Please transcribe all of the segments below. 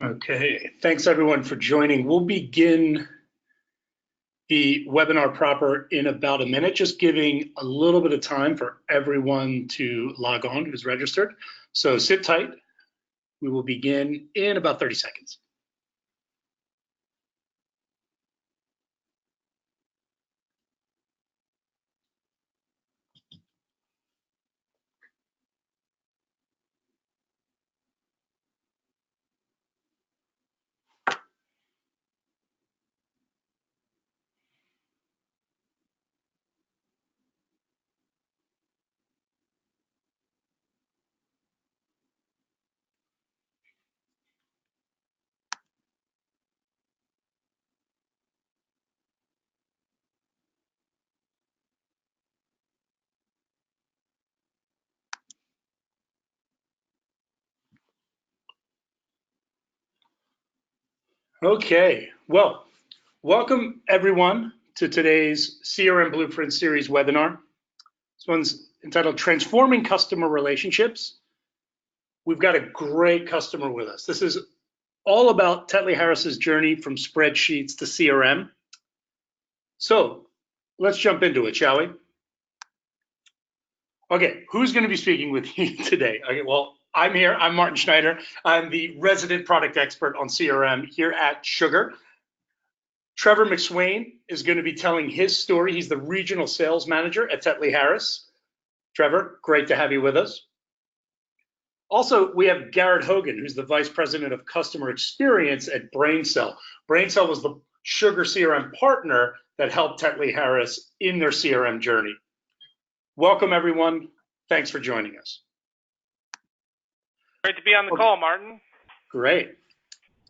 Okay, thanks everyone for joining. We'll begin the webinar proper in about a minute, just giving a little bit of time for everyone to log on who's registered. So sit tight. We will begin in about 30 seconds. Okay, well, welcome everyone to today's CRM Blueprint Series webinar. This one's entitled Transforming Customer Relationships. We've got a great customer with us. This is all about Tetley Harris's journey from spreadsheets to CRM. So let's jump into it, shall we? Okay, who's going to be speaking with you today? Okay, well, I'm here. I'm Martin Schneider. I'm the resident product expert on CRM here at Sugar. Trevor McSwain is going to be telling his story. He's the regional sales manager at Tetley Harris. Trevor, great to have you with us. Also, we have Garrett Hogan, who's the vice president of customer experience at BrainCell. BrainCell was the Sugar CRM partner that helped Tetley Harris in their CRM journey. Welcome, everyone. Thanks for joining us. Great to be on the call, Martin. Great.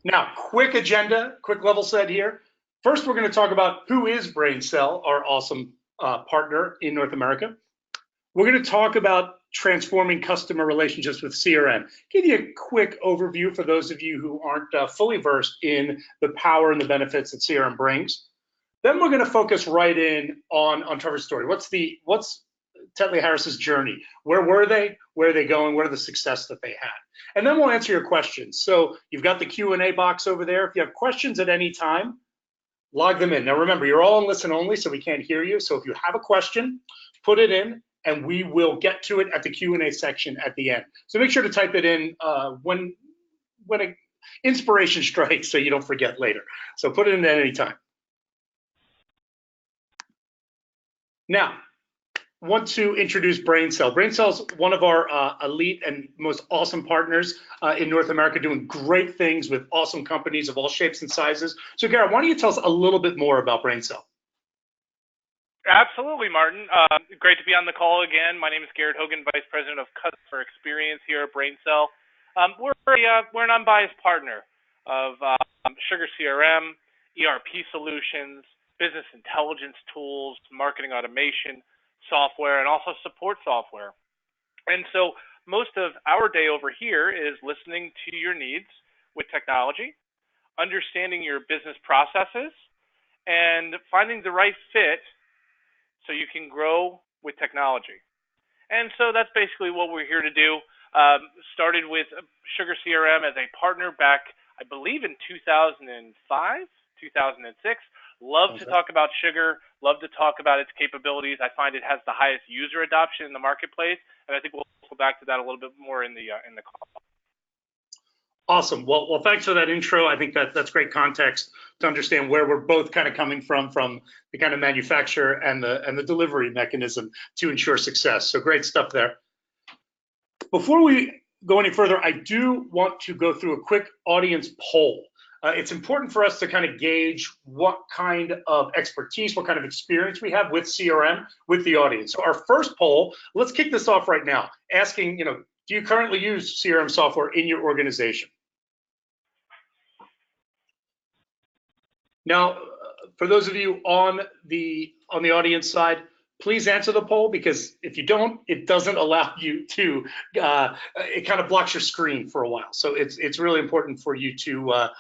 Now, quick agenda, quick level set here. First, we're going to talk about who is BrainCell, our awesome partner in North America. We're going to talk about transforming customer relationships with CRM. Give you a quick overview for those of you who aren't fully versed in the power and the benefits that CRM brings. Then we're going to focus right in on Trevor's story. What's Tetley Harris's journey? Where were they? Where are they going? What are the success that they had? And then we'll answer your questions. So you've got the Q&A box over there. If you have questions at any time, log them in. Now remember, you're all on listen only, so we can't hear you. So if you have a question, put it in, and we will get to it at the Q&A section at the end. So make sure to type it in when inspiration strikes, so you don't forget later. So put it in at any time. Now, want to introduce BrainCell. BrainCell is one of our elite and most awesome partners in North America, doing great things with awesome companies of all shapes and sizes. So Garrett, why don't you tell us a little bit more about BrainCell? Absolutely, Martin. Great to be on the call again. My name is Garrett Hogan, Vice President of Customer Experience here at BrainCell. We're an unbiased partner of SugarCRM, ERP solutions, business intelligence tools, marketing automation software, and also support software. And so most of our day over here is listening to your needs with technology, understanding your business processes, and finding the right fit so you can grow with technology. And so that's basically what we're here to do. Started with SugarCRM as a partner back, I believe, in 2005, 2006. Love to talk about Sugar, love to talk about its capabilities. I find it has the highest user adoption in the marketplace, and I think we'll go back to that a little bit more in the call. Awesome. Well, thanks for that intro. I think that's great context to understand where we're both kind of coming from the kind of manufacturer and the delivery mechanism to ensure success. So great stuff there. Before we go any further, I do want to go through a quick audience poll. It's important for us to kind of gauge what kind of expertise, what kind of experience we have with CRM with the audience. So our first poll, let's kick this off right now, asking, do you currently use CRM software in your organization? Now, for those of you on the audience side, please answer the poll, because if you don't, it doesn't allow you to, it kind of blocks your screen for a while. So it's really important for you to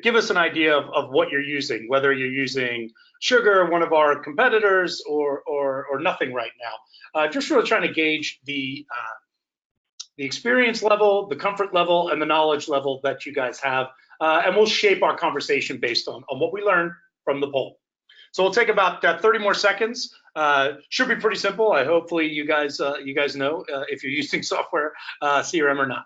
give us an idea of what you're using, whether you're using Sugar, one of our competitors, or nothing right now. Just really trying to gauge the the experience level, the comfort level, and the knowledge level that you guys have. And we'll shape our conversation based on what we learned from the poll. So we'll take about 30 more seconds. Should be pretty simple. Hopefully you guys know if you're using software CRM or not.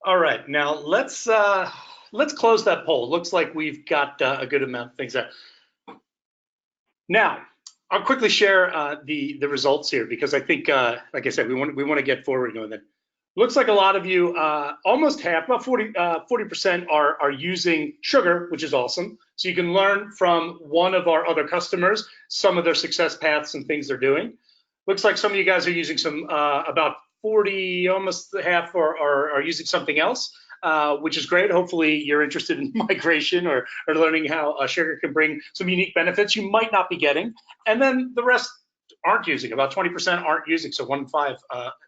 All right, now let's close that poll. Looks like we've got a good amount of things there. Now, I'll quickly share the results here because I think, like I said, we want to get forward on that. Looks like a lot of you, almost half, about 40% are using Sugar, which is awesome. So you can learn from one of our other customers some of their success paths and things they're doing. Looks like some of you guys are using some, about 40, almost half are using something else, which is great. Hopefully you're interested in migration or learning how Sugar can bring some unique benefits you might not be getting. And then the rest aren't using, about 20% aren't using, so 1 in 5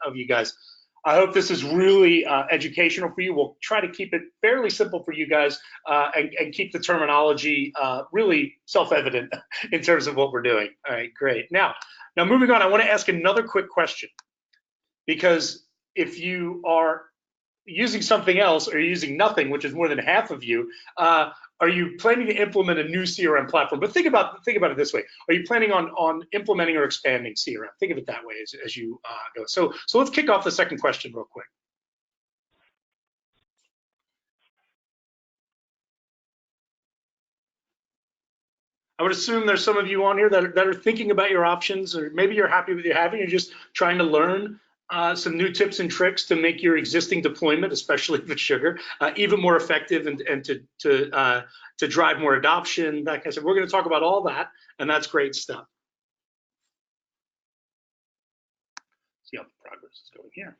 of you guys. I hope this is really educational for you. We'll try to keep it fairly simple for you guys and keep the terminology really self-evident in terms of what we're doing. All right, great. Now moving on, I want to ask another quick question, because if you are using something else or using nothing, which is more than half of you, are you planning to implement a new CRM platform? But think about it this way: are you planning on implementing or expanding CRM? Think of it that way as you go. So let's kick off the second question real quick. I would assume there's some of you on here that are thinking about your options, or maybe you're happy with what you have and you're just trying to learn some new tips and tricks to make your existing deployment, especially with Sugar, even more effective and to drive more adoption. Like I said, we're going to talk about all that, and that's great stuff. See how the progress is going here.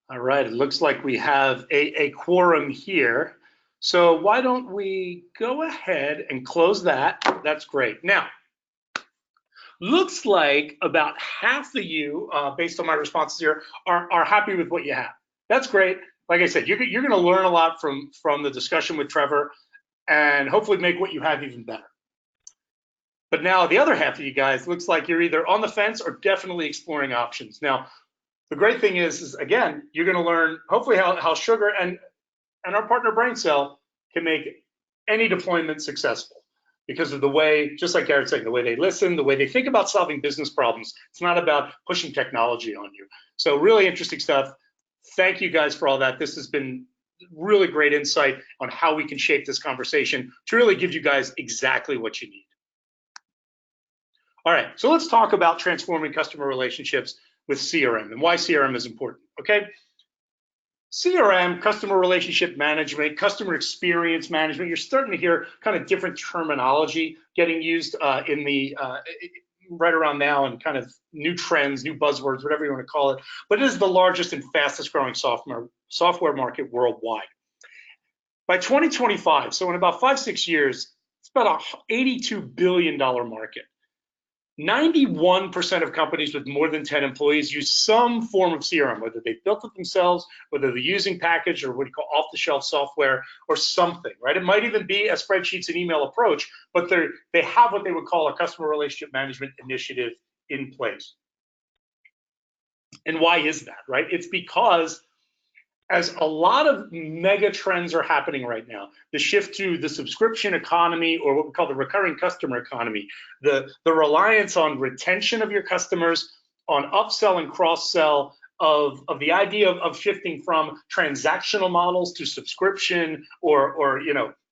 All right, it looks like we have a quorum here. So why don't we go ahead and close that? That's great. Now, looks like about half of you, based on my responses here, are happy with what you have. That's great. Like I said, you're going to learn a lot from the discussion with Trevor and hopefully make what you have even better. But now the other half of you guys, looks like you're either on the fence or definitely exploring options. Now, the great thing is again, you're going to learn hopefully how Sugar and our partner BrainCell can make any deployment successful because of the way, just like Garrett's saying, the way they listen, the way they think about solving business problems. It's not about pushing technology on you. So really interesting stuff. Thank you guys for all that. This has been really great insight on how we can shape this conversation to really give you guys exactly what you need. All right, so let's talk about transforming customer relationships with CRM and why CRM is important, okay? CRM, customer relationship management, customer experience management, you're starting to hear kind of different terminology getting used in the right around now, and kind of new trends, new buzzwords, whatever you want to call it. But it is the largest and fastest growing software market worldwide. By 2025, so in about 5-6 years, it's about a $82 billion market. 91% of companies with more than 10 employees use some form of CRM, whether they built it themselves, whether they're using package or what you call off-the-shelf software or something, right? It might even be a spreadsheets and email approach, but they have what they would call a customer relationship management initiative in place. And why is that, right? It's because as a lot of mega trends are happening right now, the shift to the subscription economy, or what we call the recurring customer economy, the reliance on retention of your customers, on upsell and cross-sell, of the idea of shifting from transactional models to subscription or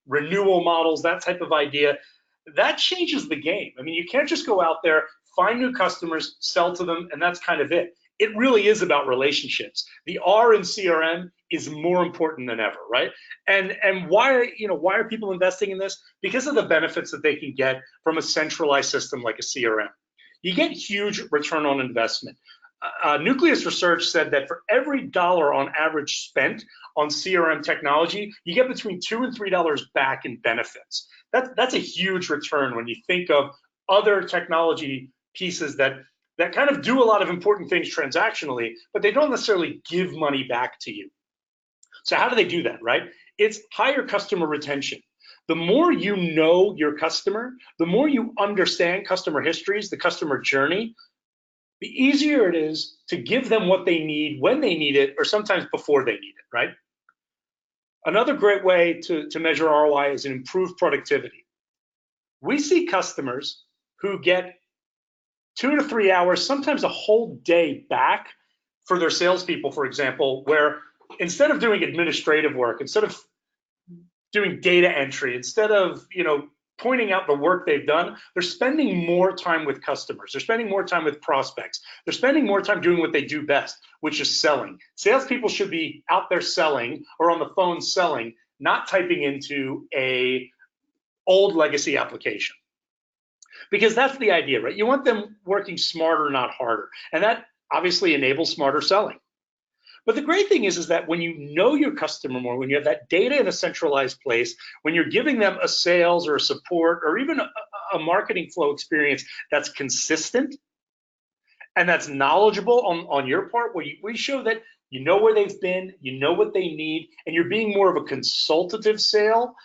renewal models, that type of idea, that changes the game. I mean, you can't just go out there, find new customers, sell to them, and that's kind of it. It really is about relationships. The R in CRM is more important than ever, right? And why are people investing in this? Because of the benefits that they can get from a centralized system like a CRM. You get huge return on investment. Nucleus Research said that for every dollar on average spent on CRM technology, you get between $2 and $3 back in benefits. That's a huge return when you think of other technology pieces that kind of do a lot of important things transactionally, but they don't necessarily give money back to you. So how do they do that, right? It's higher customer retention. The more you know your customer, the more you understand customer histories, the customer journey, the easier it is to give them what they need when they need it, or sometimes before they need it, right? Another great way to measure ROI is an improved productivity. We see customers who get 2 to 3 hours, sometimes a whole day back for their salespeople, for example, where instead of doing administrative work, instead of doing data entry, instead of pointing out the work they've done, they're spending more time with customers. They're spending more time with prospects. They're spending more time doing what they do best, which is selling. Salespeople should be out there selling or on the phone selling, not typing into a old legacy application. Because that's the idea, right? You want them working smarter, not harder. And that obviously enables smarter selling. But the great thing is that when you know your customer more, when you have that data in a centralized place, when you're giving them a sales or a support or even a marketing flow experience that's consistent and that's knowledgeable on your part, where we show that you know where they've been, you know what they need, and you're being more of a consultative sale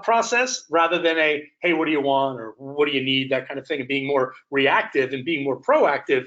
process rather than a, hey, what do you want or what do you need, that kind of thing, and being more reactive and being more proactive,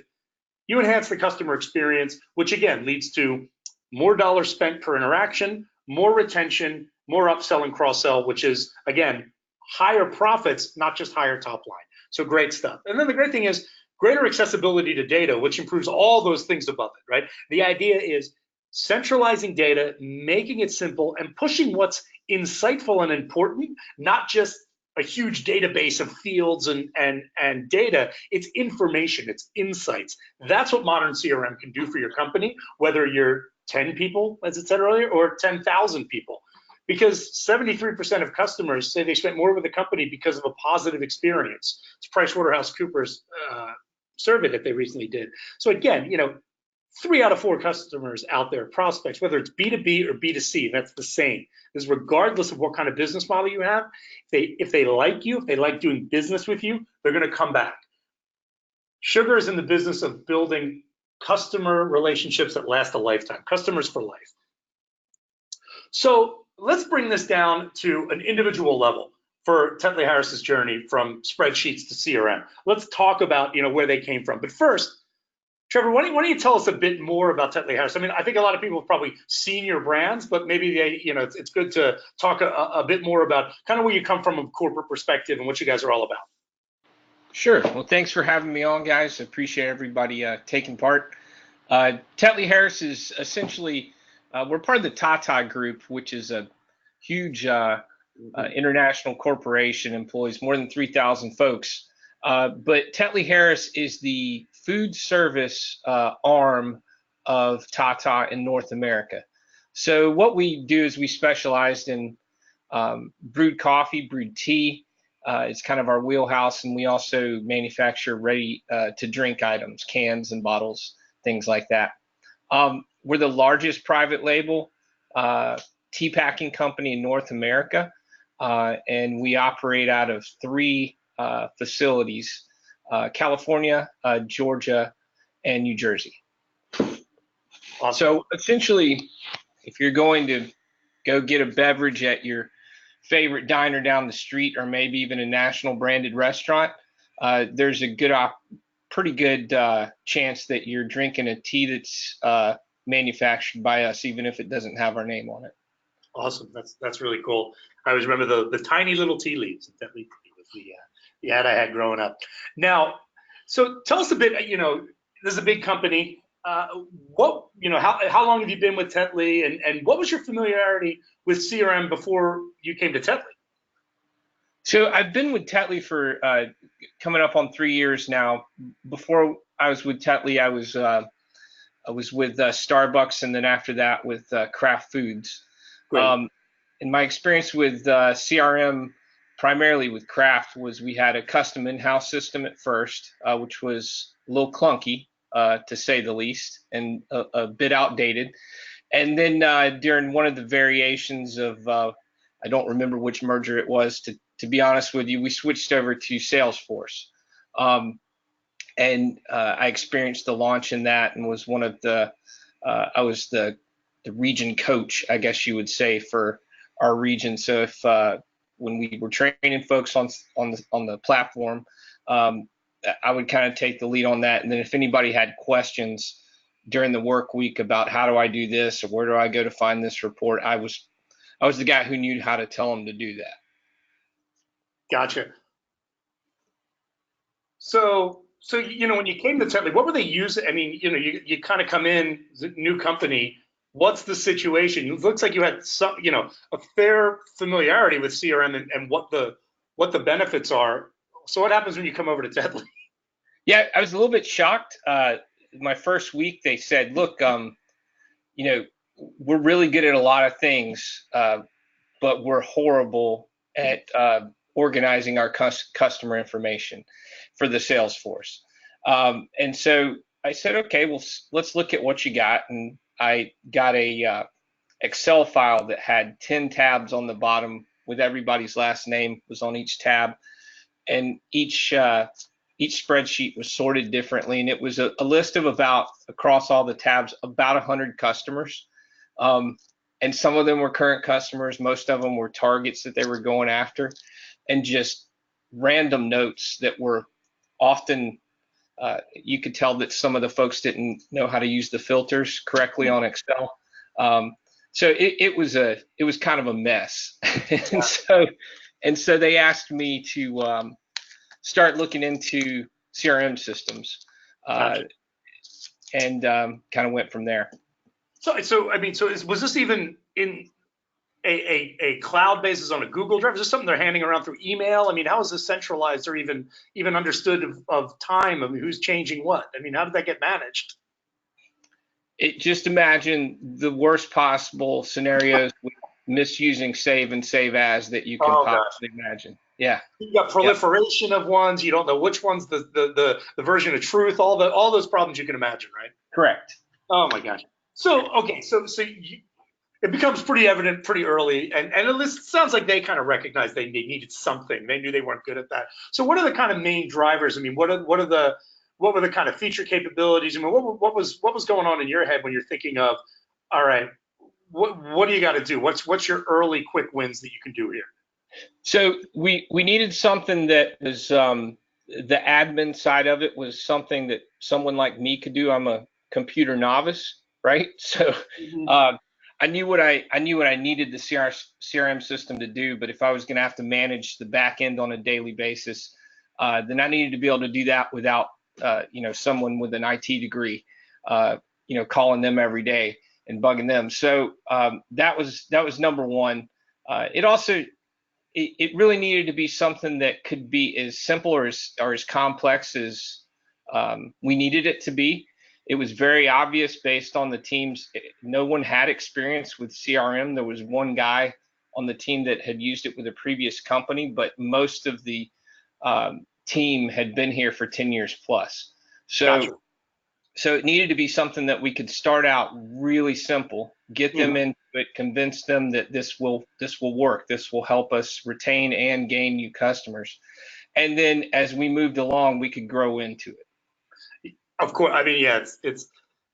you enhance the customer experience, which again leads to more dollars spent per interaction, more retention, more upsell and cross-sell, which is, again, higher profits, not just higher top line. So great stuff. And then the great thing is greater accessibility to data, which improves all those things above it, right? The idea is centralizing data, making it simple, and pushing what's insightful and important, not just a huge database of fields and data. It's information, it's insights. That's what modern CRM can do for your company, whether you're 10 people, as it said earlier, or 10,000 people. Because 73% of customers say they spent more with the company because of a positive experience. It's PricewaterhouseCoopers survey that they recently did. So again, 3 out of 4 customers out there, prospects, whether it's B2B or B2C, that's the same. Because regardless of what kind of business model you have, if they like you, if they like doing business with you, they're going to come back. Sugar is in the business of building customer relationships that last a lifetime, customers for life. So let's bring this down to an individual level for Tetley Harris's journey from spreadsheets to CRM. Let's talk about where they came from. But first, Trevor, why don't you tell us a bit more about Tetley Harris? I mean, I think a lot of people have probably seen your brands, but maybe it's good to talk a bit more about kind of where you come from a corporate perspective and what you guys are all about. Sure. Well, thanks for having me on, guys. I appreciate everybody taking part. Tetley Harris is essentially, we're part of the Tata Group, which is a huge international corporation, employs more than 3,000 folks. But Tetley Harris is the food service arm of Tata in North America. So what we do is we specialized in brewed coffee, brewed tea. It's kind of our wheelhouse, and we also manufacture ready to drink items, cans and bottles, things like that. We're the largest private label tea packing company in North America, and we operate out of 3 facilities, California, Georgia, and New Jersey. Awesome. So essentially, if you're going to go get a beverage at your favorite diner down the street, or maybe even a national branded restaurant, there's a pretty good chance that you're drinking a tea that's manufactured by us, even if it doesn't have our name on it. Awesome. That's really cool. I always remember the tiny little tea leaves that was the ad I had growing up. Now, so tell us a bit. This is a big company. How long have you been with Tetley, and what was your familiarity with CRM before you came to Tetley? So I've been with Tetley for coming up on 3 years now. Before I was with Tetley, I was with Starbucks, and then after that with Kraft Foods. And my experience with CRM, primarily with Kraft, was we had a custom in-house system at first, which was a little clunky. to say the least, and a bit outdated. And then during one of the variations of, I don't remember which merger it was, to be honest with you, we switched over to Salesforce. And I experienced the launch in that and was one of I was the region coach, I guess you would say, for our region. So if when we were training folks on the platform, I would kind of take the lead on that. And then if anybody had questions during the work week about how do I do this or where do I go to find this report, I was the guy who knew how to tell them to do that. Gotcha. So when you came to Tetley, what were they using? I mean, you kind of come in, new company. What's the situation? It looks like you had some, a fair familiarity with CRM and what the benefits are. So what happens when you come over to Tetley? Yeah, I was a little bit shocked. My first week, they said, look, we're really good at a lot of things, but we're horrible at organizing our customer information for the Salesforce. And so I said, okay, well, let's look at what you got. And I got a Excel file that had 10 tabs on the bottom with everybody's last name was on each tab. And each spreadsheet was sorted differently. And it was a list of across all the tabs, about 100 customers. And some of them were current customers. Most of them were targets that they were going after, and just random notes that were often, you could tell that some of the folks didn't know how to use the filters correctly on Excel. So it was kind of a mess. and so they asked me to start looking into CRM systems, and kind of went from there. Was this even in a cloud basis on a Google Drive? Is this something they're handing around through email? I mean, how is this centralized or even understood of time? I mean, who's changing what? I mean, how did that get managed? Just imagine the worst possible scenarios with misusing save and save as that you can possibly imagine. Yeah. You got proliferation of ones. You don't know which one's the version of truth. All those problems you can imagine, right? Correct. Oh my gosh. So it becomes pretty evident pretty early, and it sounds like they kind of recognized they needed something. They knew they weren't good at that. So what are the kind of main drivers? I mean, what were the kind of feature capabilities? I mean, what was going on in your head when you're thinking of, all right, what do you got to do? What's your early quick wins that you can do here? So we needed something that was the admin side of it was something that someone like me could do. I'm a computer novice, right? So I knew what I needed the CRM system to do, but if I was going to have to manage the back end on a daily basis, then I needed to be able to do that without someone with an IT degree, calling them every day and bugging them. So that was number one. It really needed to be something that could be as simple or as complex as we needed it to be. It was very obvious based on the teams. No one had experience with CRM. There was one guy on the team that had used it with a previous company, but most of the team had been here for 10 years plus. So it needed to be something that we could start out really simple, get them into it, convince them that this will work. This will help us retain and gain new customers. And then as we moved along, we could grow into it. Of course. I mean, yeah, it's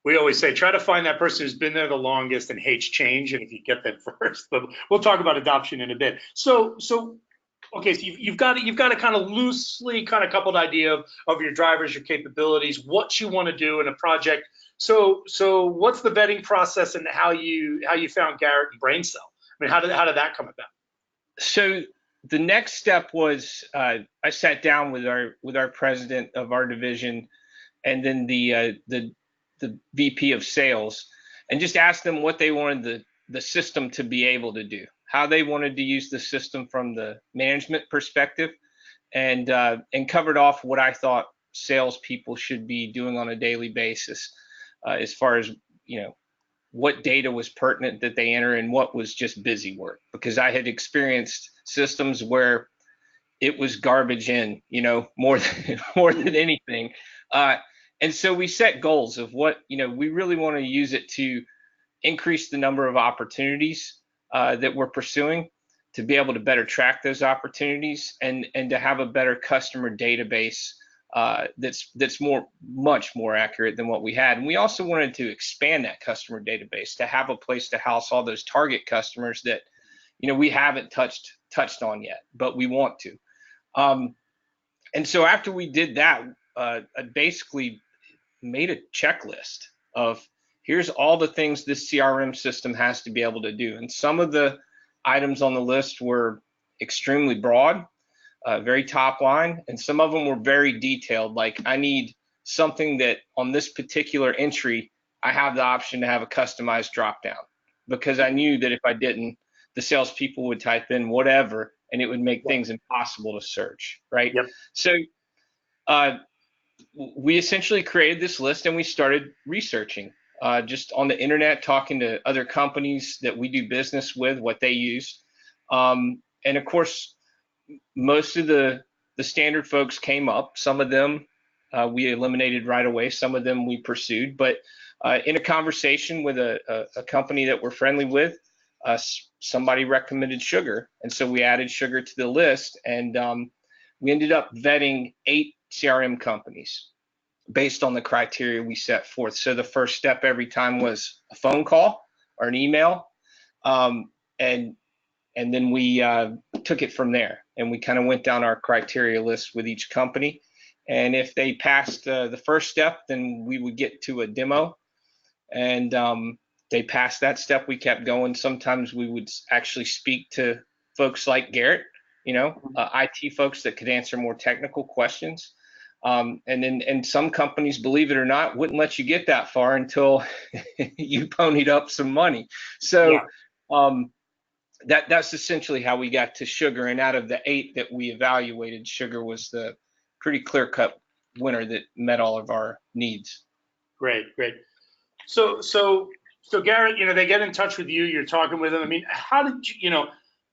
we always say, try to find that person who's been there the longest and hates change. And if you get them first, but we'll talk about adoption in a bit. So you've got a kind of loosely kind of coupled idea of your drivers, your capabilities, what you want to do in a project. So what's the vetting process and how you found Garrett and BrainCell? I mean, how did that come about? So the next step was I sat down with our president of our division, and then the VP of sales, and just asked them what they wanted the system to be able to do, how they wanted to use the system from the management perspective, and covered off what I thought salespeople should be doing on a daily basis, as far as what data was pertinent that they enter and what was just busy work, because I had experienced systems where it was garbage in, more than anything. And so we set goals of what, we really want to use it to increase the number of opportunities that we're pursuing, to be able to better track those opportunities, and to have a better customer database that's much more accurate than what we had. And we also wanted to expand that customer database to have a place to house all those target customers that we haven't touched on yet, but we want to. And so after we did that, I basically made a checklist of, here's all the things this CRM system has to be able to do. And some of the items on the list were extremely broad, very top line, and some of them were very detailed. Like, I need something that on this particular entry, I have the option to have a customized drop down, because I knew that if I didn't, the salespeople would type in whatever, and it would make things impossible to search, right? Yep. So we essentially created this list, and we started researching just on the internet, talking to other companies that we do business with, what they use. And of course, most of the standard folks came up. Some of them we eliminated right away. Some of them we pursued. But in a conversation with a company that we're friendly with, somebody recommended Sugar. And so we added Sugar to the list, and we ended up vetting 8 CRM companies based on the criteria we set forth. So the first step every time was a phone call or an email, and then we took it from there, and we kind of went down our criteria list with each company. And if they passed the first step, then we would get to a demo, and they passed that step, we kept going. Sometimes we would actually speak to folks like Garrett, IT folks that could answer more technical questions. And some companies, believe it or not, wouldn't let you get that far until you ponied up some money. So that's essentially how we got to Sugar. And out of the 8 that we evaluated, Sugar was the pretty clear-cut winner that met all of our needs. Great. So Garrett, they get in touch with you. You're talking with them. I mean, how did you,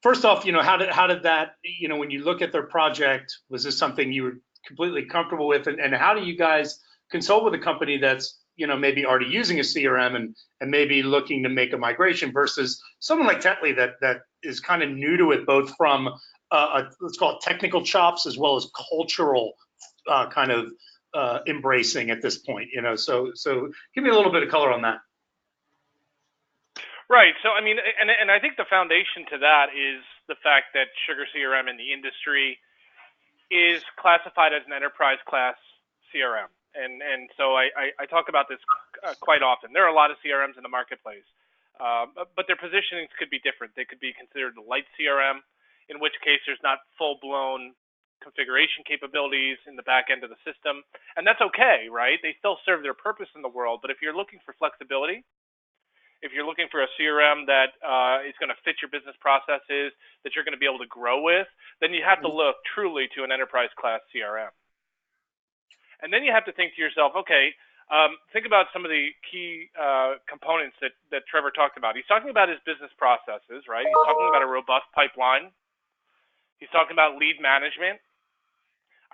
first off, how did that, when you look at their project, was this something you were completely comfortable with, and how do you guys consult with a company that's maybe already using a CRM and maybe looking to make a migration versus someone like Tetley that is kind of new to it, both from let's call it technical chops as well as cultural kind of embracing at this point, so give me a little bit of color on that. Right. So, I mean, and I think the foundation to that is the fact that SugarCRM in the industry is classified as an enterprise class CRM. And so I talk about this quite often. There are a lot of CRMs in the marketplace, but their positionings could be different. They could be considered a light CRM, in which case there's not full-blown configuration capabilities in the back end of the system. And that's okay, right? They still serve their purpose in the world. But if you're looking for flexibility, if you're looking for a CRM that is going to fit your business processes, that you're going to be able to grow with, then you have to look truly to an enterprise class CRM. And then you have to think to yourself, okay, think about some of the key components that Trevor talked about. He's talking about his business processes, right? He's talking about a robust pipeline. He's talking about lead management.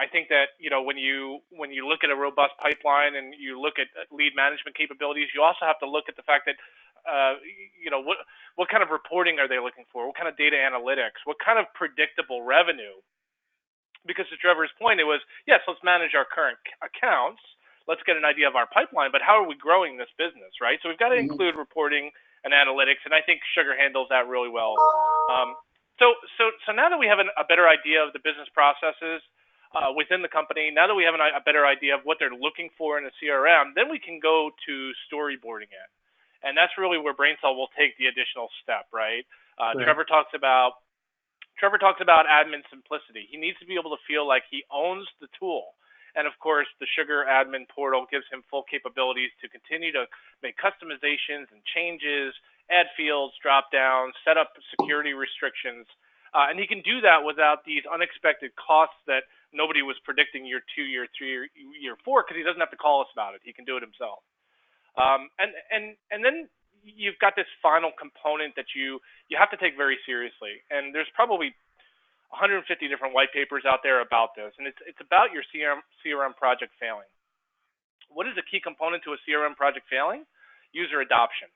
I think that when you look at a robust pipeline and you look at lead management capabilities, you also have to look at the fact that what kind of reporting are they looking for? What kind of data analytics? What kind of predictable revenue? Because to Trevor's point, it was, yes, let's manage our current accounts. Let's get an idea of our pipeline, but how are we growing this business, right? So we've got to include reporting and analytics, and I think Sugar handles that really well. So now that we have a better idea of the business processes within the company, now that we have a better idea of what they're looking for in a CRM, then we can go to storyboarding it. And that's really where BrainCell will take the additional step, right? Trevor talks about admin simplicity. He needs to be able to feel like he owns the tool. And of course, the Sugar admin portal gives him full capabilities to continue to make customizations and changes, add fields, drop downs, set up security restrictions. And he can do that without these unexpected costs that nobody was predicting year 2, year 3, year 4, because he doesn't have to call us about it. He can do it himself. And then you've got this final component that you have to take very seriously. And there's probably 150 different white papers out there about this, and it's about your CRM project failing. what is a key component to a CRM project failing? User adoption.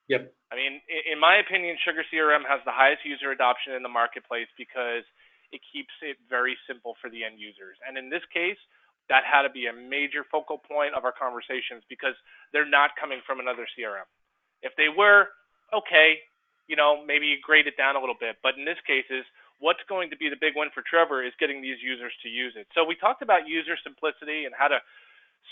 Yep. I mean, in my opinion, SugarCRM has the highest user adoption in the marketplace because it keeps it very simple for the end users. And in this case, that had to be a major focal point of our conversations because they're not coming from another CRM. If they were, okay, maybe you grade it down a little bit. But in this case, what's going to be the big win for Trevor is getting these users to use it. So we talked about user simplicity and how to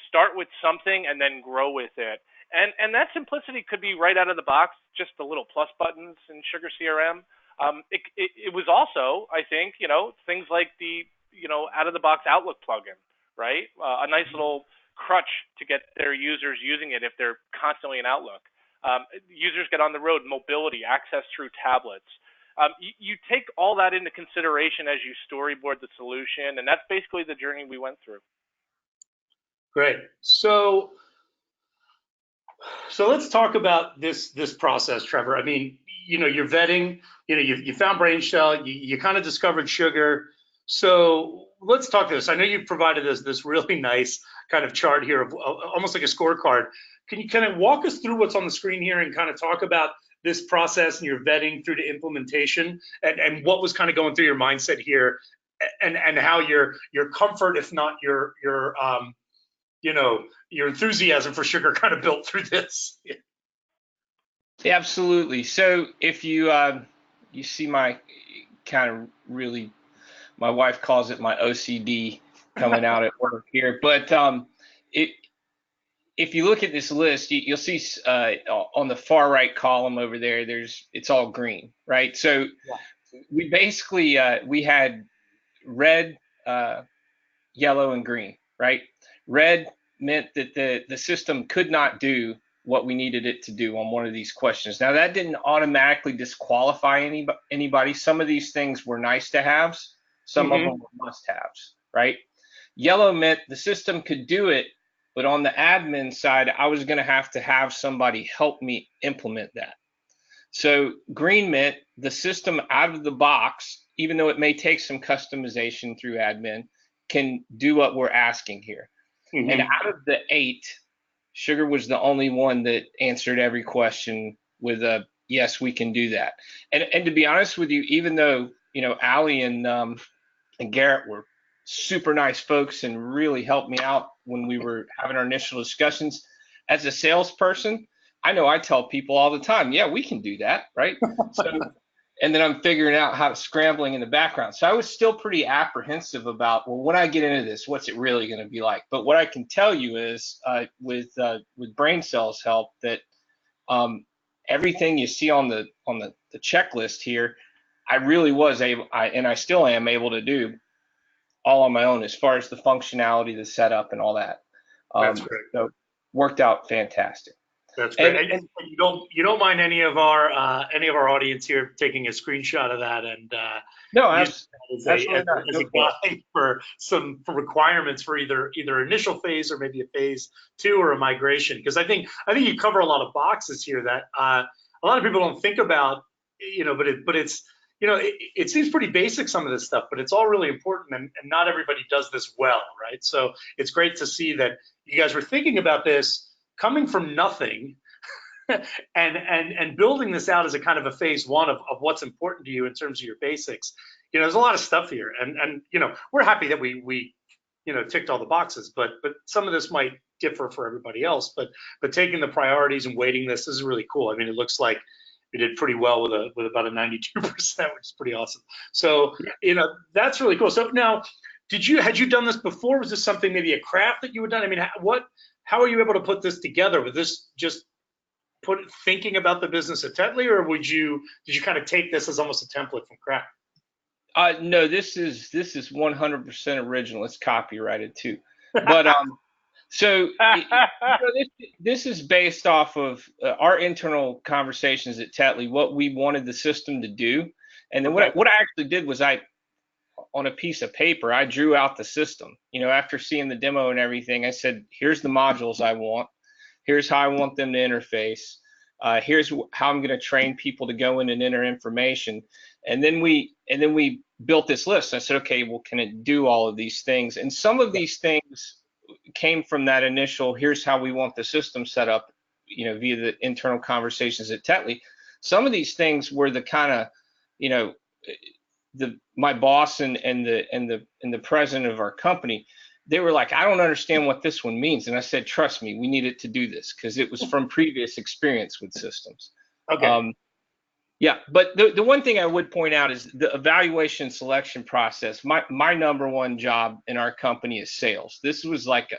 start with something and then grow with it. And that simplicity could be right out of the box, just the little plus buttons in SugarCRM. It was also, I think, things like the, out of the box Outlook plugin, right? A nice little crutch to get their users using it if they're constantly in Outlook. Users get on the road, mobility, access through tablets. You take all that into consideration as you storyboard the solution, and that's basically the journey we went through. Great. So let's talk about this process, Trevor. I mean, you're vetting. You found BrainCell. You kind of discovered Sugar. So let's talk this. I know you've provided us this really nice kind of chart here of almost like a scorecard. Can you kind of walk us through what's on the screen here and kind of talk about this process and your vetting through to implementation and what was kind of going through your mindset here and how your comfort, if not your enthusiasm for Sugar kind of built through this? Yeah, absolutely. So if you you see my kind of really, my wife calls it my OCD coming out at work here, but if you look at this list, you'll see on the far right column over there, it's all green, right? So we basically we had red, yellow, and green, right? Red meant that the system could not do what we needed it to do on one of these questions. Now, that didn't automatically disqualify anybody. Some of these things were nice to haves, some of them were must haves, right? Yellow meant the system could do it, but on the admin side, I was going to have somebody help me implement that. So green meant the system out of the box, even though it may take some customization through admin, can do what we're asking here. And out of the 8, Sugar was the only one that answered every question with a yes, we can do that. And to be honest with you, even though Allie and Garrett were super nice folks and really helped me out when we were having our initial discussions, as a salesperson, I know I tell people all the time, yeah, we can do that, right? So, and then I'm figuring out how to scrambling in the background. So I was still pretty apprehensive about, well, when I get into this, what's it really going to be like? But what I can tell you is with BrainCell's help that everything you see on the checklist here, I really was able, and I still am able to do all on my own as far as the functionality, the setup, and all that. That's great. So worked out fantastic. That's great. And you don't mind any of our audience here taking a screenshot of that and no, as a guide for requirements for either initial phase or maybe a phase 2 or a migration, because I think you cover a lot of boxes here that a lot of people don't think about, but it's it seems pretty basic, some of this stuff, but it's all really important, and not everybody does this well, right? So it's great to see that you guys were thinking about this coming from nothing and building this out as a kind of a phase 1 of what's important to you in terms of your basics. There's a lot of stuff here, and we're happy that we ticked all the boxes, but some of this might differ for everybody else, but taking the priorities and weighting this is really cool. I mean, it looks like we did pretty well with about a 92%, which is pretty awesome. So that's really cool. So now, had you done this before? Was this something, maybe a craft that you had done? I mean, how are you able to put this together? Was this just thinking about the business at Tetley, or did you kind of take this as almost a template from craft? No, this is 100% original. It's copyrighted too. But so this is based off of our internal conversations at Tetley, what we wanted the system to do, and then what I actually did was on a piece of paper, I drew out the system. After seeing the demo and everything, I said, here's the modules I want. Here's how I want them to interface. Here's how I'm going to train people to go in and enter information. And then we built this list. I said, okay, well, can it do all of these things? And some of these things came from that initial, here's how we want the system set up, via the internal conversations at Tetley. Some of these things were the kind of, my boss and the president of our company, they were like, I don't understand what this one means. And I said, trust me, we needed to do this because it was from previous experience with systems. Okay. Yeah, but the one thing I would point out is the evaluation selection process. My number one job in our company is sales. This was like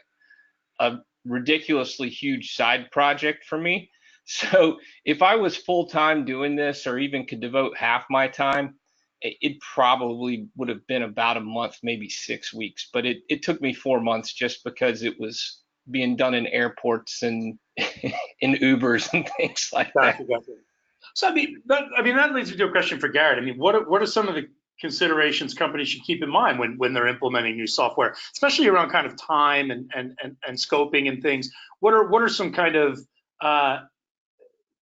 a ridiculously huge side project for me. So if I was full time doing this, or even could devote half my time, it probably would have been about a month, maybe 6 weeks. But it took me 4 months just because it was being done in airports and in Ubers and things like that. Gotcha. So I mean, that leads me to a question for Garrett. I mean, what are some of the considerations companies should keep in mind when they're implementing new software, especially around kind of time and scoping and things? What are some kind of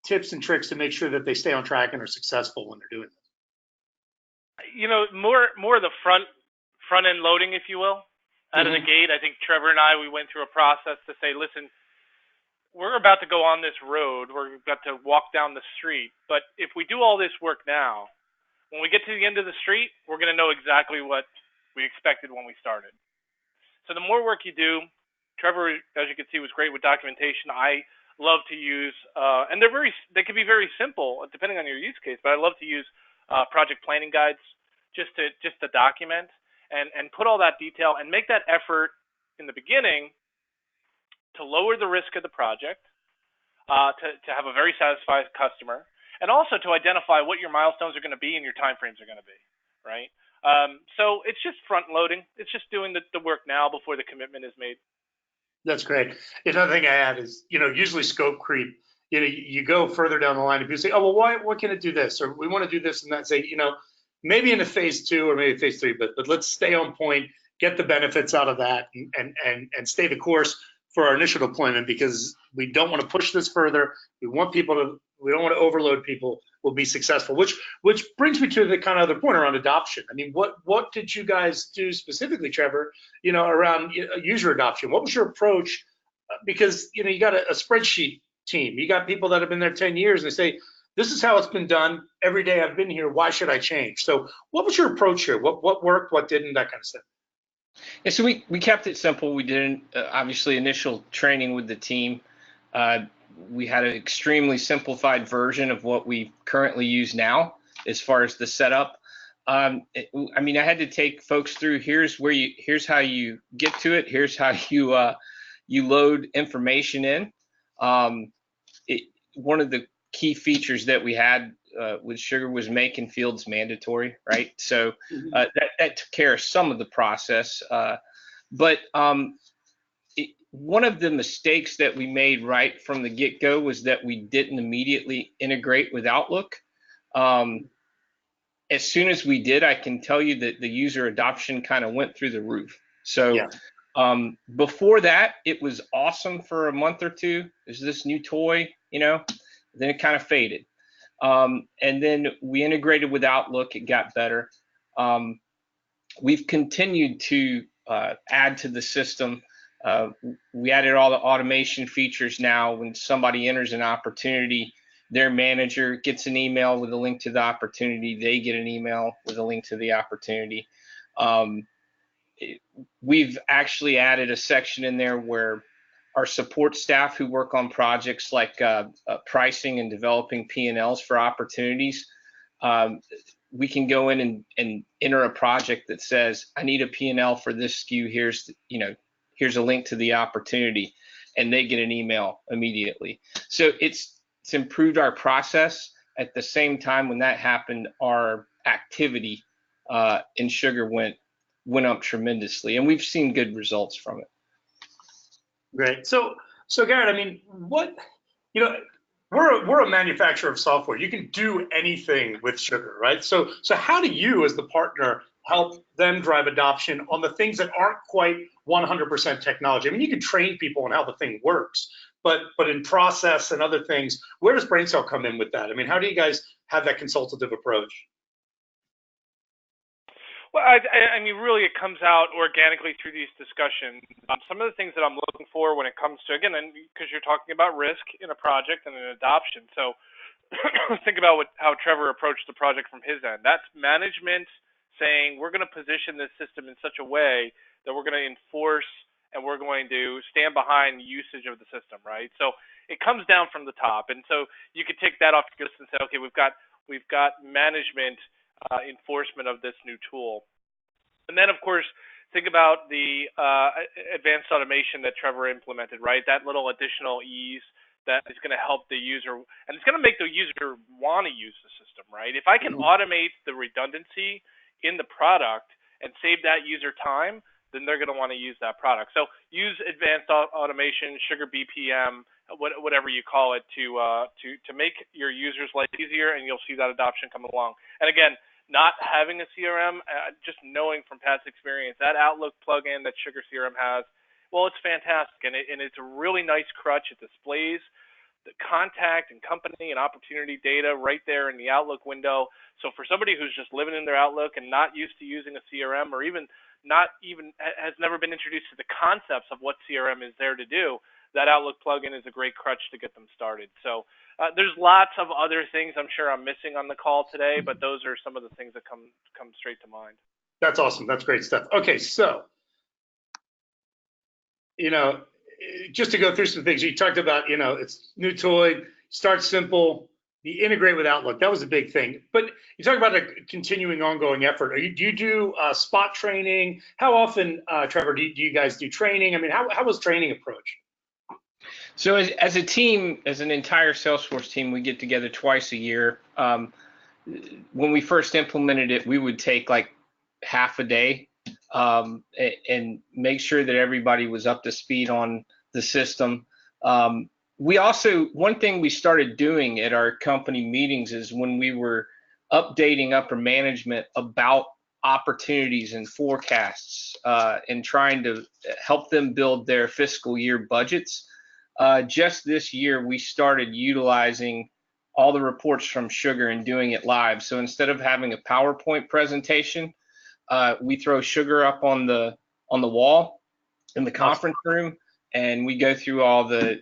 tips and tricks to make sure that they stay on track and are successful when they're doing this? More of the front end loading, if you will, out of the gate. I think Trevor and I, we went through a process to say, listen, we're about to go on this road. We're about to walk down the street. But if we do all this work now, when we get to the end of the street, we're going to know exactly what we expected when we started. So the more work you do, Trevor, as you can see, was great with documentation. I love to use, and they can be very simple depending on your use case, but I love to use project planning guides just to document and put all that detail and make that effort in the beginning to lower the risk of the project, to have a very satisfied customer, and also to identify what your milestones are going to be and your timeframes are going to be, right? So it's just front loading. It's just doing the work now before the commitment is made. That's great. Another thing I add is, usually scope creep. You go further down the line, if you say, oh, well, why can it do this? Or we want to do this and that, say, maybe in a phase 2 or maybe phase 3, but let's stay on point, get the benefits out of that and stay the course for our initial deployment, because we don't want to push this further. We don't want to overload people. We'll be successful, which brings me to the kind of other point around adoption. I mean, what did you guys do specifically, Trevor, around user adoption? What was your approach? Because, you got a spreadsheet team. You got people that have been there 10 years and they say, this is how it's been done every day I've been here. Why should I change? So what was your approach here? What worked, what didn't, that kind of stuff? Yeah, so we kept it simple. We did obviously initial training with the team. We had an extremely simplified version of what we currently use now as far as the setup. I had to take folks through, here's how you get to it. Here's how you load information in. One of the key features that we had with Sugar was making fields mandatory, right? So that took care of some of the process. But one of the mistakes that we made right from the get-go was that we didn't immediately integrate with Outlook. As soon as we did, I can tell you that the user adoption kind of went through the roof. So before that, it was awesome for a month or two. There's this new toy, then it kind of faded. And then we integrated with Outlook. It got better. We've continued to add to the system. We added all the automation features now. When somebody enters an opportunity, their manager gets an email with a link to the opportunity. They get an email with a link to the opportunity. We've actually added a section in there where our support staff who work on projects like pricing and developing P&Ls for opportunities, we can go in and enter a project that says, I need a P&L for this SKU. Here's a link to the opportunity, and they get an email immediately. So it's improved our process. At the same time, when that happened, our activity in Sugar went up tremendously, and we've seen good results from it. Great. So Garrett, I mean, we're a manufacturer of software. You can do anything with Sugar, right? So how do you, as the partner, help them drive adoption on the things that aren't quite 100% technology? I mean, you can train people on how the thing works, but in process and other things, where does BrainCell come in with that? I mean, how do you guys have that consultative approach? Well, I mean, really, it comes out organically through these discussions. Some of the things that I'm looking for when it comes to, again, and because you're talking about risk in a project and an adoption. So think about how Trevor approached the project from his end. That's management saying we're going to position this system in such a way that we're going to enforce and we're going to stand behind usage of the system, right? So it comes down from the top, and so you could take that off your list and say, okay, we've got management enforcement of this new tool. And then, of course, think about the advanced automation that Trevor implemented, right? That little additional ease that is going to help the user, and it's going to make the user want to use the system, right? If I can automate the redundancy in the product and save that user time, then they're going to want to use that product. So use advanced automation, Sugar BPM, whatever you call it, to make your users' life easier, and you'll see that adoption come along. And again, not having a CRM, just knowing from past experience, that Outlook plugin that SugarCRM has, well, it's fantastic, and it's a really nice crutch. It displays the contact and company and opportunity data right there in the Outlook window. So for somebody who's just living in their Outlook and not used to using a CRM, or even has never been introduced to the concepts of what CRM is there to do, that Outlook plugin is a great crutch to get them started. So there's lots of other things I'm sure I'm missing on the call today, but those are some of the things that come straight to mind. That's awesome. That's great stuff. Okay, so, just to go through some things, you talked about, it's new toy, start simple, you integrate with Outlook. That was a big thing. But you talk about a continuing, ongoing effort. Do you do spot training? How often, Trevor, do you guys do training? I mean, how was training approached? So as a team, as an entire Salesforce team, we get together twice a year. When we first implemented it, we would take like half a day and make sure that everybody was up to speed on the system. We also, one thing we started doing at our company meetings is when we were updating upper management about opportunities and forecasts and trying to help them build their fiscal year budgets. Just this year, we started utilizing all the reports from Sugar and doing it live. So instead of having a PowerPoint presentation, we throw Sugar up on the wall in the conference room, and we go through all the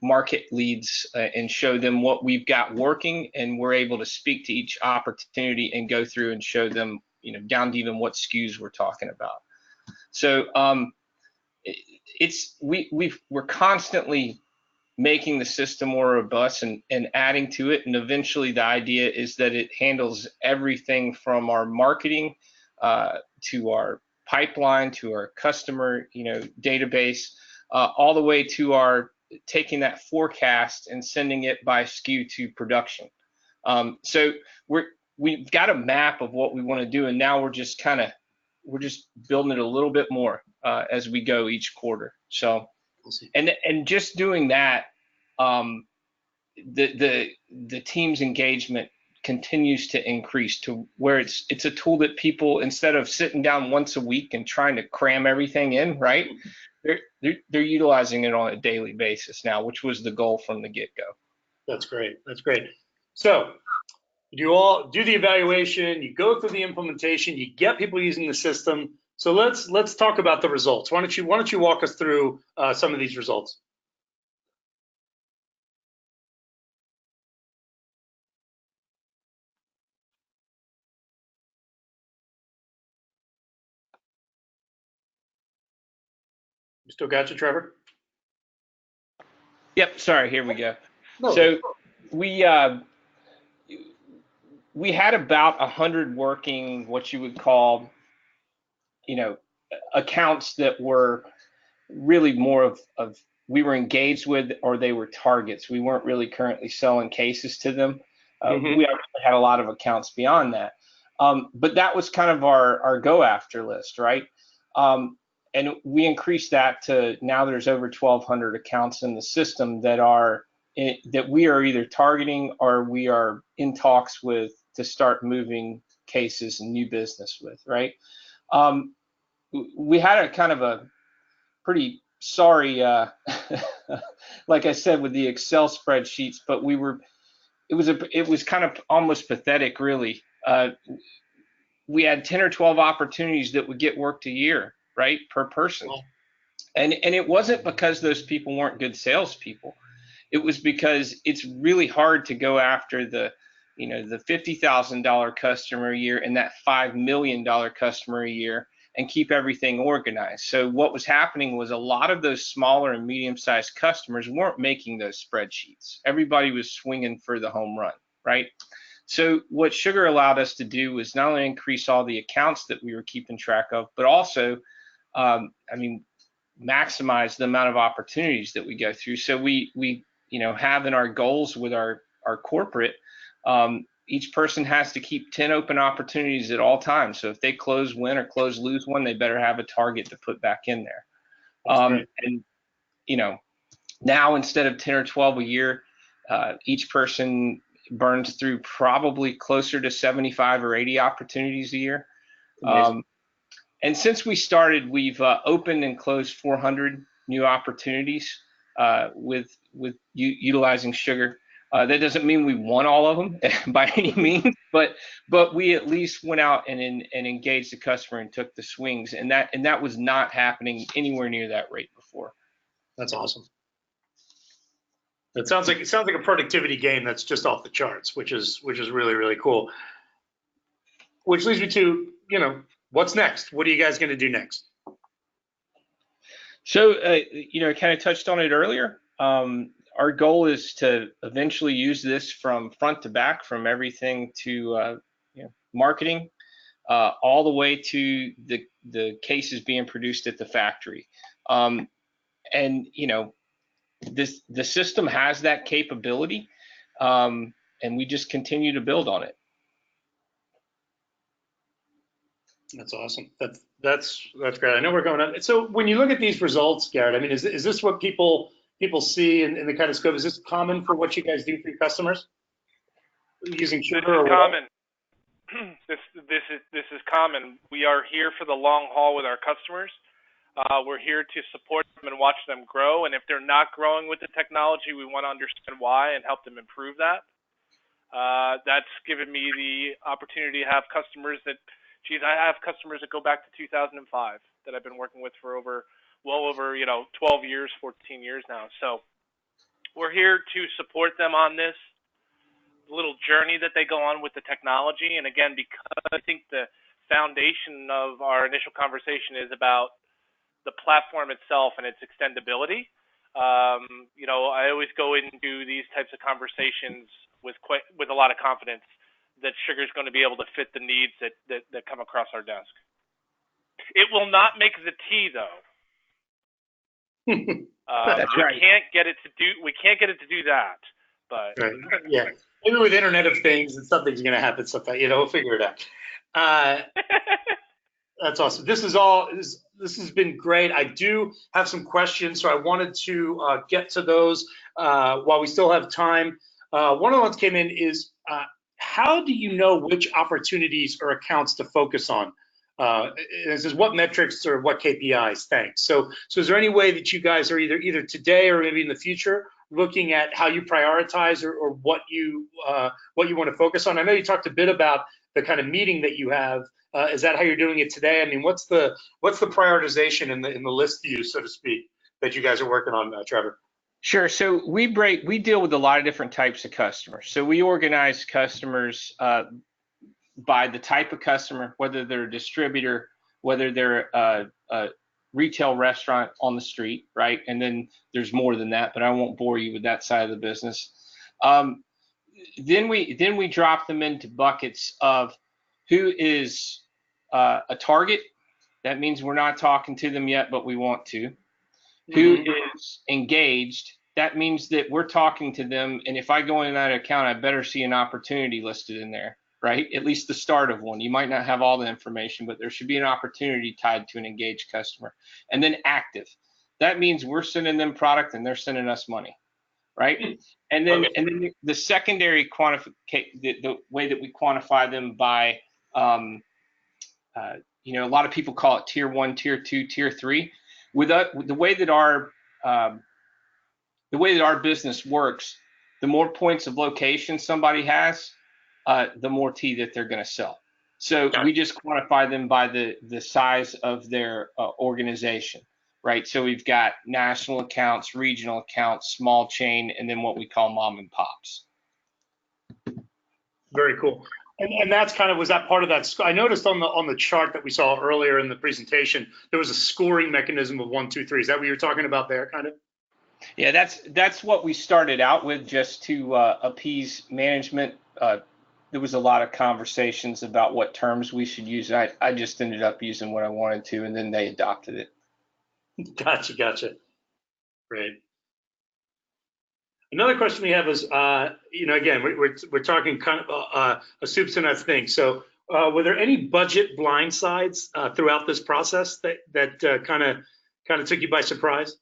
market leads and show them what we've got working, and we're able to speak to each opportunity and go through and show them, down to even what SKUs we're talking about. So we're constantly making the system more robust and adding to it, and eventually the idea is that it handles everything from our marketing to our pipeline to our customer database, all the way to our taking that forecast and sending it by SKU to production. So we've got a map of what we want to do, and now we're just building it a little bit more as we go each quarter. So, and just doing that, the team's engagement continues to increase to where it's a tool that people, instead of sitting down once a week and trying to cram everything in, right? They're utilizing it on a daily basis now, which was the goal from the get-go. That's great. That's great. So you all do the evaluation, you go through the implementation, you get people using the system. So let's talk about the results. Why don't you walk us through some of these results? You still got you, Trevor? Yep. Sorry. Here we go. No. So we had about 100 working, what you would call, accounts that were really more of we were engaged with, or they were targets. We weren't really currently selling cases to them. We actually had a lot of accounts beyond that. But that was kind of our go after list, right? And we increased that to now there's over 1,200 accounts in the system that we are either targeting or we are in talks with to start moving cases and new business with, right? We had a kind of a pretty sorry, like I said, with the Excel spreadsheets, but it was kind of almost pathetic, really. we had 10 or 12 opportunities that would get worked a year, right, per person. And it wasn't because those people weren't good salespeople. It was because it's really hard to go after the $50,000 customer a year and that $5 million customer a year and keep everything organized. So what was happening was a lot of those smaller and medium-sized customers weren't making those spreadsheets. Everybody was swinging for the home run, right? So what Sugar allowed us to do was not only increase all the accounts that we were keeping track of, but also, maximize the amount of opportunities that we go through. So we have in our goals with our corporate, each person has to keep 10 open opportunities at all times. So if they close win or close lose one, they better have a target to put back in there. And now instead of 10 or 12 a year, each person burns through probably closer to 75 or 80 opportunities a year. And since we started, we've opened and closed 400 new opportunities with utilizing Sugar. That doesn't mean we won all of them by any means, but we at least went out and engaged the customer and took the swings, and that was not happening anywhere near that rate before. That's awesome. It sounds like a productivity gain that's just off the charts, which is really, really cool. Which leads me to, what's next? What are you guys going to do next? So, kind of touched on it earlier. Our goal is to eventually use this from front to back, from everything to marketing, all the way to the cases being produced at the factory. The system has that capability, and we just continue to build on it. That's awesome. That's great. I know we're going on. So when you look at these results, Garrett, I mean, is this what people see in the kind of scope? Is this common for what you guys do for your customers using Sugar? This is common. This is common. We are here for the long haul with our customers. We're here to support them and watch them grow. And if they're not growing with the technology, we want to understand why and help them improve that. That's given me the opportunity to have customers that, I have customers that go back to 2005 that I've been working with for well over 12 years, 14 years now. So we're here to support them on this little journey that they go on with the technology. And again, because I think the foundation of our initial conversation is about the platform itself and its extendability. I always go into these types of conversations with a lot of confidence that Sugar is going to be able to fit the needs that come across our desk. It will not make the tea, though. That's right. We can't get it to do that. But right. Yeah, maybe with Internet of Things, and something's going to happen. We'll figure it out. That's awesome. This has been great. I do have some questions, so I wanted to get to those while we still have time. One of the ones came in is, how do you know which opportunities or accounts to focus on? It says, what metrics or what KPIs? Thanks. So is there any way that you guys are either today or maybe in the future looking at how you prioritize or what you want to focus on? I know you talked a bit about the kind of meeting that you have. Is that how you're doing it today? I mean, what's the prioritization in the list view, so to speak, that you guys are working on, Trevor? Sure. So we deal with a lot of different types of customers. So we organize customers by the type of customer, whether they're a distributor, whether they're a retail restaurant on the street, right? And then there's more than that, but I won't bore you with that side of the business. Then we drop them into buckets of who is a target. That means we're not talking to them yet, but we want to. Who is engaged? That means that we're talking to them, and if I go in that account, I better see an opportunity listed in there, right? At least the start of one. You might not have all the information, but there should be an opportunity tied to an engaged customer. And then active. That means we're sending them product and they're sending us money, right? And then the secondary the way that we quantify them by, a lot of people call it tier 1, tier 2, tier 3. With the way that our business works, the more points of location somebody has, the more tea that they're going to sell, So Got we it. just quantify them by the size of their organization, right? So we've got national accounts, regional accounts, small chain, and then what we call mom and pops. Very cool. And that's kind of, was that part of that? I noticed on the chart that we saw earlier in the presentation, there was a scoring mechanism of 1, 2, 3. Is that what you're talking about there, kind of? Yeah, that's what we started out with, just to appease management. There was a lot of conversations about what terms we should use. I just ended up using what I wanted to, and then they adopted it. Gotcha, gotcha. Great. Another question we have is, again, we're talking kind of a soups and nuts thing. So, were there any budget blindsides throughout this process that kind of took you by surprise?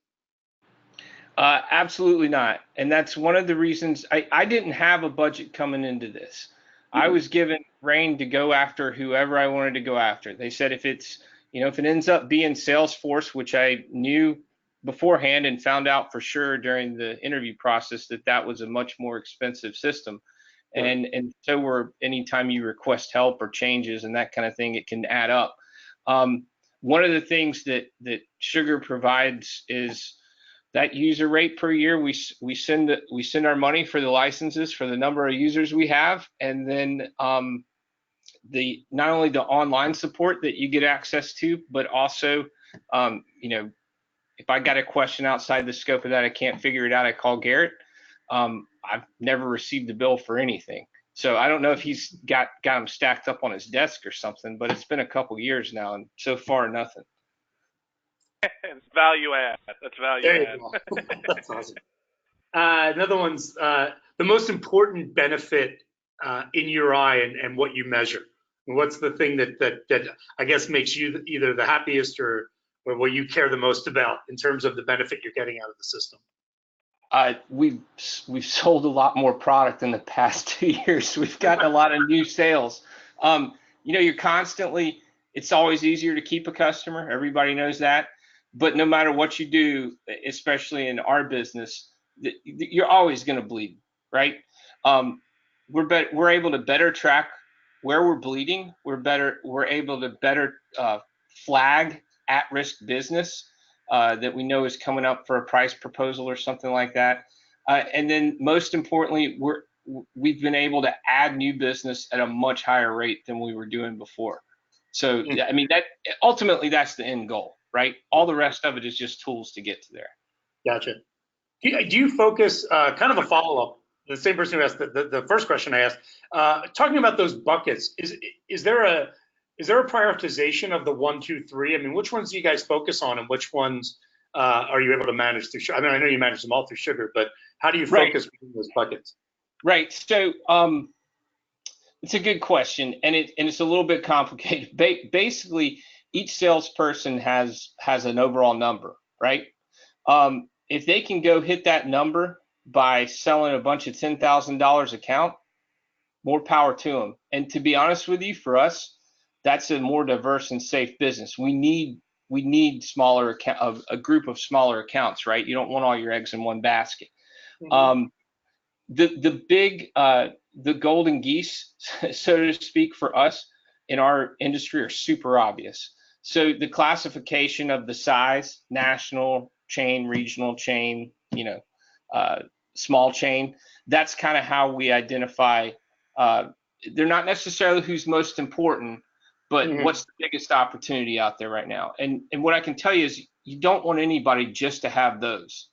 Absolutely not. And that's one of the reasons I didn't have a budget coming into this. I was given rein to go after whoever I wanted to go after. They said if if it ends up being Salesforce, which I knew beforehand and found out for sure during the interview process that was a much more expensive system. Yeah. And so anytime you request help or changes and that kind of thing, it can add up. One of the things that Sugar provides is that user rate per year. We send our money for the licenses for the number of users we have, and then not only the online support that you get access to, but also if I got a question outside the scope of that, I can't figure it out, I call Garrett. I've never received a bill for anything. So I don't know if he's got them stacked up on his desk or something, but it's been a couple years now, and so far nothing. It's value add. That's value There add. you go. That's awesome. Another one's the most important benefit in your eye and what you measure. What's the thing that I guess makes you either the happiest or what you care the most about in terms of the benefit you're getting out of the system? We've sold a lot more product in the past 2 years. We've gotten a lot of new sales. You're constantly. It's always easier to keep a customer. Everybody knows that. But no matter what you do, especially in our business, you're always going to bleed, right? We're able to better track where we're bleeding. We're able to better flag at-risk business that we know is coming up for a price proposal or something like that. And then most importantly, we've been able to add new business at a much higher rate than we were doing before. So, I mean, that ultimately that's the end goal, right? All the rest of it is just tools to get to there. Gotcha. Do you focus, kind of a follow-up, the same person who asked the first question I asked, talking about those buckets, is there a prioritization of the 1, 2, 3? I mean, which ones do you guys focus on, and which ones are you able to manage through? I mean, I know you manage them all through Sugar, but how do you focus within those buckets? Right. So it's a good question, and it's a little bit complicated. Basically, each salesperson has an overall number, right? If they can go hit that number by selling a bunch of $10,000 account, more power to them. And to be honest with you, for us, that's a more diverse and safe business. We need smaller account, a group of smaller accounts, right? You don't want all your eggs in one basket. Mm-hmm. The golden geese, so to speak, for us in our industry are super obvious. So the classification of the size, national chain, regional chain, small chain, that's kind of how we identify. They're not necessarily who's most important, but what's the biggest opportunity out there right now. And what I can tell you is you don't want anybody just to have those,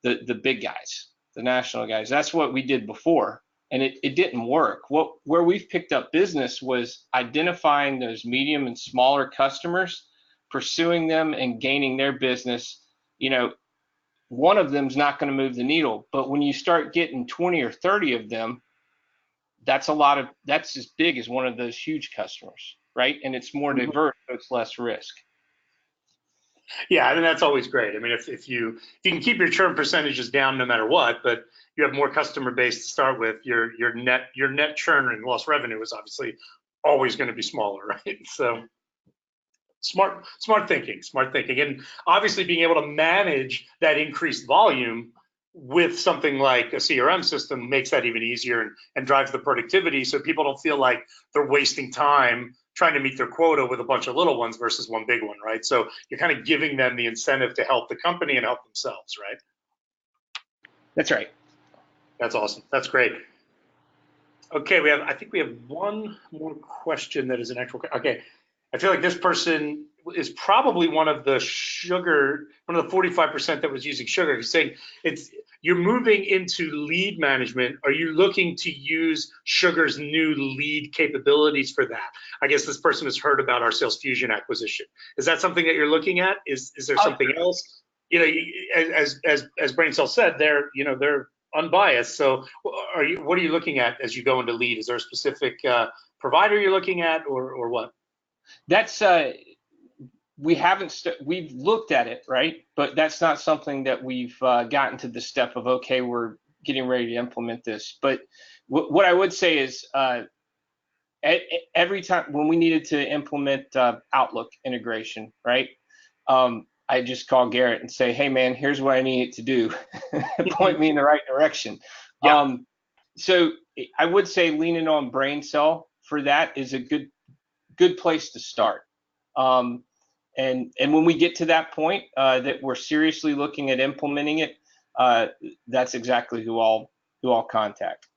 the big guys, the national guys. That's what we did before, and it didn't work. Where we've picked up business was identifying those medium and smaller customers, pursuing them and gaining their business. One of them's not going to move the needle, but when you start getting 20 or 30 of them, that's as big as one of those huge customers, right? And it's more diverse, so it's less risk. Yeah, I mean, that's always great. I mean, if you can keep your churn percentages down no matter what, but you have more customer base to start with, your net churn and lost revenue is obviously always going to be smaller, right? So smart thinking, and obviously being able to manage that increased volume with something like a CRM system makes that even easier and drives the productivity, so people don't feel like they're wasting time trying to meet their quota with a bunch of little ones versus one big one, right? So you're kind of giving them the incentive to help the company and help themselves, right? That's right. That's awesome. That's great. Okay, I think we have one more question that is an actual, okay. I feel like this person is probably one of the 45% that was using Sugar. He's saying you're moving into lead management. Are you looking to use Sugar's new lead capabilities for that? I guess this person has heard about our Sales Fusion acquisition. Is that something that you're looking at? Is there something else? You know, as Braincell said, they're unbiased. So what are you looking at as you go into lead? Is there a specific provider you're looking at, or what? That's we've looked at it, right? But that's not something that we've gotten to the step of, okay, we're getting ready to implement this. But what I would say is every time when we needed to implement Outlook integration, right? I just call Garrett and say, hey man, here's what I need it to do. Point me in the right direction. Yeah. So I would say leaning on Braincell for that is a good place to start. And when we get to that point that we're seriously looking at implementing it, that's exactly who I'll contact.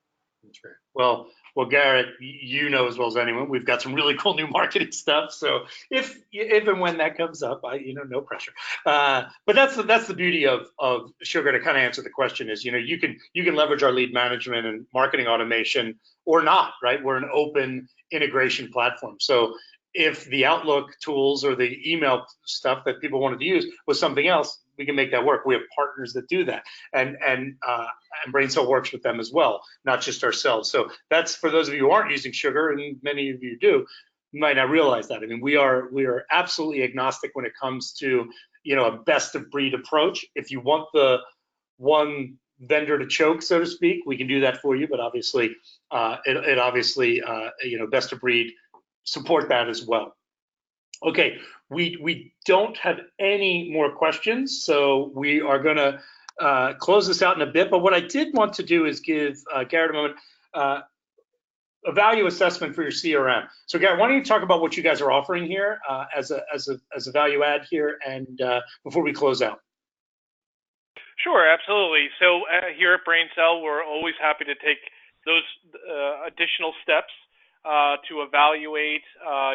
That's great. Well, Garrett, you know as well as anyone, we've got some really cool new marketing stuff. So if and when that comes up, no pressure. But that's the beauty of Sugar, to kind of answer the question is, you can leverage our lead management and marketing automation or not, right? We're an open integration platform. So if the Outlook tools or the email stuff that people wanted to use was something else, we can make that work. We have partners that do that, and Braincell works with them as well, not just ourselves. So that's for those of you who aren't using Sugar, and many of you do, you might not realize that. I mean, we are absolutely agnostic when it comes to a best of breed approach. If you want the one vendor to choke, so to speak, we can do that for you. But obviously, it obviously best of breed support that as well. Okay, we don't have any more questions, so we are going to close this out in a bit. But what I did want to do is give Garrett a moment, a value assessment for your CRM. So Garrett, why don't you talk about what you guys are offering here as a value add here, and before we close out. Sure, absolutely. So here at Braincell, we're always happy to take those additional steps to evaluate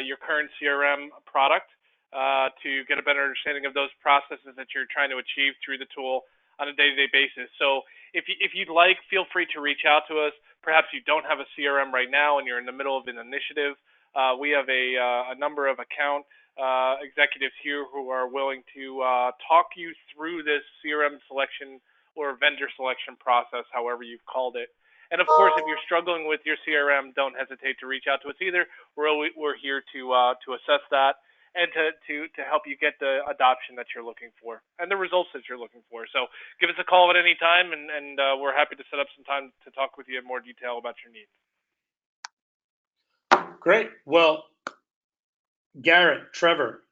your current CRM product, to get a better understanding of those processes that you're trying to achieve through the tool on a day-to-day basis. So if you'd like, feel free to reach out to us. Perhaps you don't have a CRM right now and you're in the middle of an initiative. We have a number of account executives here who are willing to talk you through this CRM selection or vendor selection process, however you've called it. And of course, if you're struggling with your CRM, don't hesitate to reach out to us either. We're here to assess that and to help you get the adoption that you're looking for and the results that you're looking for. So give us a call at any time, and we're happy to set up some time to talk with you in more detail about your needs. Great. Well, Garrett, Trevor,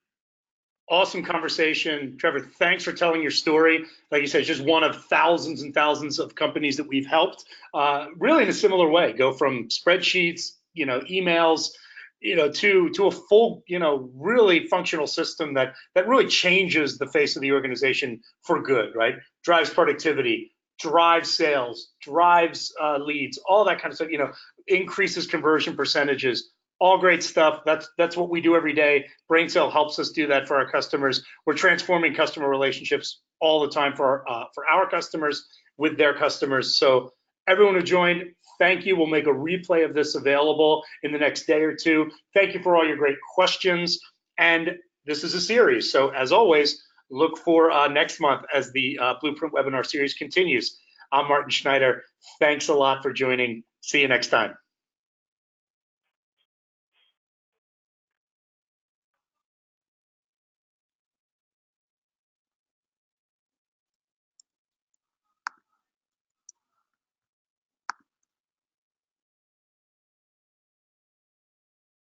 awesome conversation. Trevor, thanks for telling your story. Like you said, it's just one of thousands and thousands of companies that we've helped, really in a similar way. Go from spreadsheets, emails, to a full, really functional system that really changes the face of the organization for good, right? Drives productivity, drives sales, drives leads, all that kind of stuff. Increases conversion percentages. All great stuff. That's what we do every day. Braincell helps us do that for our customers. We're transforming customer relationships all the time for our customers with their customers. So everyone who joined, thank you. We'll make a replay of this available in the next day or two. Thank you for all your great questions. And this is a series. So as always, look for next month as the Blueprint webinar series continues. I'm Martin Schneider. Thanks a lot for joining. See you next time.